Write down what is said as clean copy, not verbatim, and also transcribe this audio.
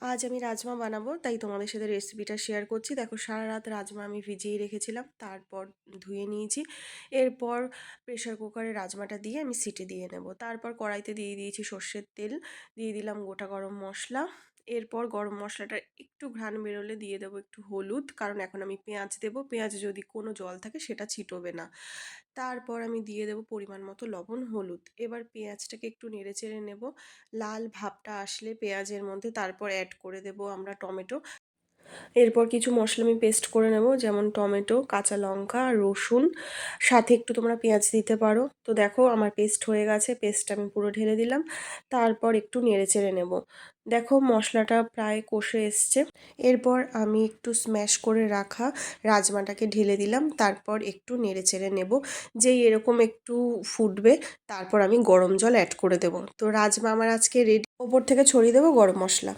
আজ আমি রাজমা বানাবো, তাই তোমাদের সাথে রেসিপিটা শেয়ার করছি। দেখো, সারা রাত রাজমা আমি ভিজিয়ে রেখেছিলাম, তারপর ধুয়ে নিয়েছি। এরপর প্রেশার কুকারে রাজমাটা দিয়ে আমি সিটি দিয়ে নেব। তারপর কড়াইতে দিয়ে দিয়েছি সর্ষের তেল, দিয়ে দিলাম গোটা গরম মশলা। এরপর গরম মশলাটা একটু ঘ্রাণ বেরোলে দিয়ে দেবো একটু হলুদ, কারণ এখন আমি পেঁয়াজ দেবো। পেঁয়াজে যদি কোনো জল থাকে সেটা ছিটোবে না। তারপর আমি দিয়ে দেবো পরিমাণ মতো লবণ, হলুদ। এবার পেঁয়াজটাকে একটু নেড়ে চেড়ে নেব। লাল ভাবটা আসলে পেঁয়াজের মধ্যে তারপর অ্যাড করে দেব আমরা টমেটো। এরপর কিছু মশলা আমি পেস্ট করে নেব, যেমন টমেটো, কাঁচা লঙ্কা, রসুন, সাথে একটু তোমরা পেঁয়াজ দিতে পারো। তো দেখো আমার পেস্ট হয়ে গেছে, পেস্টটা আমি পুরো ঢেলে দিলাম। তারপর একটু নেড়ে চেড়ে নেব। দেখো মশলাটা প্রায় কষে এসছে। এরপর আমি একটু স্ম্যাশ করে রাখা রাজমাটাকে ঢেলে দিলাম। তারপর একটু নেড়ে চেড়ে নেব। যেই এরকম একটু ফুটবে, তারপর আমি গরম জল অ্যাড করে দেব। তো রাজমা আমার আজকে রেডি। ওপর থেকে ছড়িয়ে দেবো গরম মশলা।